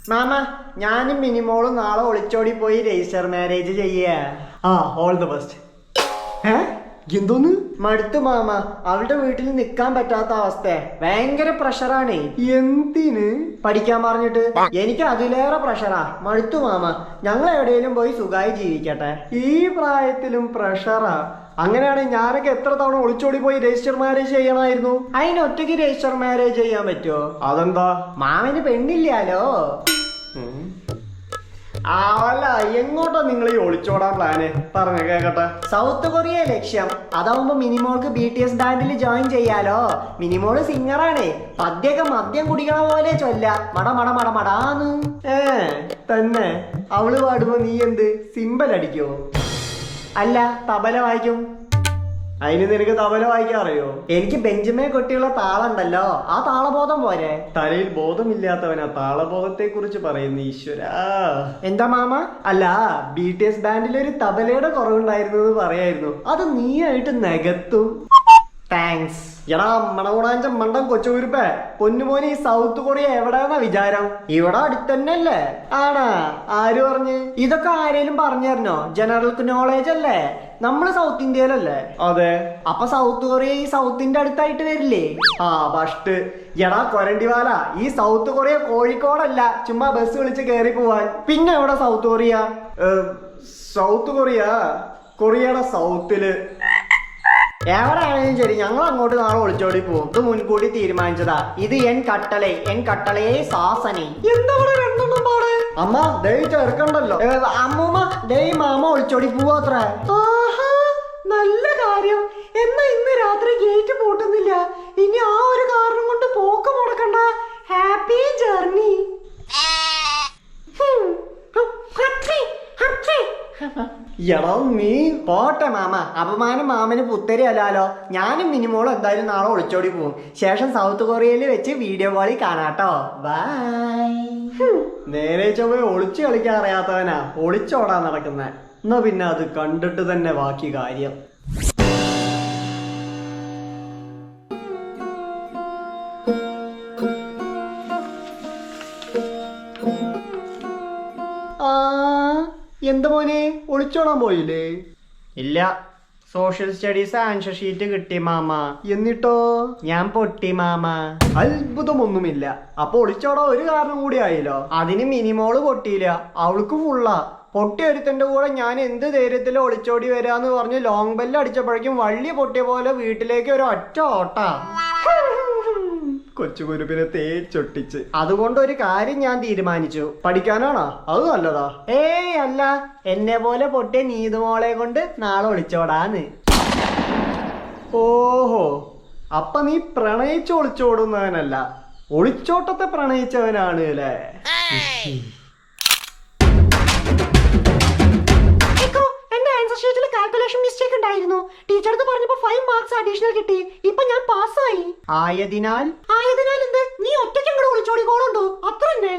Mama, ഞാനും മിനിമോളും നാളെ ഒളിച്ചോടി പോയി രജിസ്റ്റർ മാരേജ് ചെയ്യേ. All the best. എന്തോന്ന്? മടുത്തു മാമ, അവളുടെ വീട്ടിൽ നിക്കാൻ പറ്റാത്ത അവസ്ഥ. ഭയങ്കര പ്രഷറാണ്. എന്തിന്? പഠിക്കാൻ പറഞ്ഞിട്ട്. എനിക്ക് അതിലേറെ പ്രഷറാ. മടുത്തു മാമ, ഞങ്ങൾ എവിടെയെങ്കിലും പോയി സുഖമായി ജീവിക്കട്ടെ. ഈ പ്രായത്തിലും പ്രഷറാ? അങ്ങനെയാണെങ്കിൽ ഞാനൊക്കെ എത്ര തവണ ഒളിച്ചോടി പോയി രജിസ്റ്റർ മാരേജ് ചെയ്യണമായിരുന്നു. അതിനൊറ്റയ്ക്ക് രജിസ്റ്റർ മാരേജ് ചെയ്യാൻ പറ്റുമോ? അതെന്താ? മാമന് പെണ്ണില്ലാലോ. അല്ല, എങ്ങോട്ടാ നിങ്ങൾ ഈ ഒളിച്ചോടാൻ പ്ലാന്? പറഞ്ഞ കേക്കട്ടെ. സൗത്ത് കൊറിയ ലക്ഷ്യം. അതാവുമ്പോ മിനിമോൾക്ക് BTS ബാൻഡിൽ ജോയിൻ ചെയ്യാലോ. മിനിമോള് സിംഗറാണ്. പദ്യൊക്കെ മദ്യം കുടിക്കണ പോലെ ചൊല്ല, മട മട മട മടാന്ന്. തന്നെ? അവള് പാടുമ്പോ നീ എന്ത് സിമ്പൽ അടിക്കോ? അല്ല, തബല വായിക്കും. അതിന് നിനക്ക് തബല വായിക്കാൻ അറിയോ? എനിക്ക് ബെഞ്ചിമേ കൊട്ടിയുള്ള താളുണ്ടല്ലോ, ആ താളബോധം പോരെ. തലയിൽ ബോധമില്ലാത്തവനാ താളബോധത്തെ കുറിച്ച് പറയുന്നു. ഈശ്വരാ. എന്താ മാമ? അല്ല, BTS ബാൻഡിൽ ഒരു തബലയുടെ കുറവുണ്ടായിരുന്നു എന്ന് പറയായിരുന്നു. അത് നീ ആയിട്ട് നികത്തും. താങ്ക്സ്. എടാ മണകുണാഞ്ചം മണ്ടം കൊച്ചുകുരുപ്പേ, പൊന്നുമോനി ഈ സൗത്ത് കൊറിയ എവിടെയാണ വിചാരം? ഇവിടെ അടുത്തന്നല്ലേ. ആണാ? ആര് പറഞ്ഞ്? ഇതൊക്കെ ആരേലും പറഞ്ഞായിരുന്നോ? ജനറൽ നോളേജ് അല്ലേ. നമ്മള് സൗത്ത് ഇന്ത്യയിലല്ലേ? അതെ. അപ്പൊ സൗത്ത് കൊറിയ ഈ സൗത്തിന്റെ അടുത്തായിട്ട് വരില്ലേ? ഫസ്റ്റ്. എടാ കൊരണ്ടിവാല, ഈ സൗത്ത് കൊറിയ കോഴിക്കോടല്ല, ചുമ്മാ ബസ് വിളിച്ച് കയറി പോവാൻ. പിന്നെ എവിടെ സൗത്ത് കൊറിയ? സൗത്ത് കൊറിയ കൊറിയയുടെ സൗത്തില്. എവിടെയാണെങ്കിലും ശരി, ഞങ്ങൾ അങ്ങോട്ട് നാളെ ഒളിച്ചോടി പോവും. ഇത് മുൻകൂട്ടി തീരുമാനിച്ചതാ. ഇത് എൻ കട്ടളയെ സാസനെ. എന്താ രണ്ടെണ്ണം പാട്? അമ്മ ദൈ ചേർക്കണ്ടല്ലോ. അമ്മൂമ്മ, ദേ മാമ ഒളിച്ചോടി പോവാത്ര. നല്ല കാര്യം. എന്നാ ഇന്ന് രാത്രി ഗേറ്റ് പൂട്ടുന്നില്ല. ഇനി ആ ഒരു കാരണം കൊണ്ട് പോക്ക് മുടക്കണ്ട. Happy journey. എടോ നീ പോട്ടെ മാമ. അപമാനം മാമന് പുത്തരി അല്ലാലോ. ഞാനും മിനിമോളും എന്തായാലും നാളെ ഒളിച്ചോടി പോവും. ശേഷം സൗത്ത് കൊറിയയിൽ വെച്ച് വീഡിയോ കോളിൽ കാണാട്ടോ. ബൈ. നേരെ ചൊവ്വേ ഒളിച്ചു കളിക്കാൻ അറിയാത്തവനാ ഒളിച്ചോടാൻ നടക്കുന്ന. എന്നാ പിന്നെ അത് കണ്ടിട്ട് തന്നെ ബാക്കി കാര്യം. എന്താ മോനെ, ഒളിച്ചോടാൻ പോയില്ലേ? ഇല്ല, സോഷ്യൽ സ്റ്റഡീസ് ആൻസർ ഷീറ്റ് കിട്ടി മാമ. എന്നിട്ടോ? ഞാൻ പൊട്ടി മാമ. അത്ഭുതമൊന്നുമില്ല. അപ്പൊ ഒളിച്ചോടാൻ ഒരു കാരണം കൂടി ആയില്ലോ. അതിന് മിനിമോള് പൊട്ടിയില്ല, അവൾക്ക് ഫുള്ളാ. പൊട്ടിയ ഒരുത്തന്റെ കൂടെ ഞാൻ എന്ത് ധൈര്യത്തിൽ ഒളിച്ചോടി വരാന്ന് പറഞ്ഞ് ലോങ് ബെല്ല് അടിച്ചപ്പോഴേക്കും വള്ളി പൊട്ടിയ പോലെ വീട്ടിലേക്ക് ഒരു ഒറ്റ ഓട്ടാ. കൊച്ചുകുരുപ്പിനെ തേച്ചൊട്ടിച്ച്. അതുകൊണ്ട് ഒരു കാര്യം ഞാൻ തീരുമാനിച്ചു. പഠിക്കാനാണോ? അത് നല്ലതാ. ഏയ് അല്ല, എന്നെ പോലെ പൊട്ടിയ നീതുമോളെ കൊണ്ട് നാളെ ഒളിച്ചോടാന്ന്. ഓഹോ, അപ്പൊ നീ പ്രണയിച്ച് ഒളിച്ചോടുന്നവനല്ല, ഒളിച്ചോട്ടത്തെ പ്രണയിച്ചവനാണ് അല്ലേ? കാൽക്കുലേഷൻ മിസ്റ്റേക്ക് ഉണ്ടായിരുന്നു. ടീച്ചർക്ക് പറഞ്ഞപ്പോ 5 മാർക്സ് അഡീഷണൽ കിട്ടി. ഇപ്പൊ ഞാൻ പാസ്സായി. ആയതിനാൽ എന്ത്? നീ ഒറ്റയ്ക്ക് അങ്ങോട്ട് ഒളിച്ചോടിക്കോളുണ്ടോ? അത്ര തന്നെ.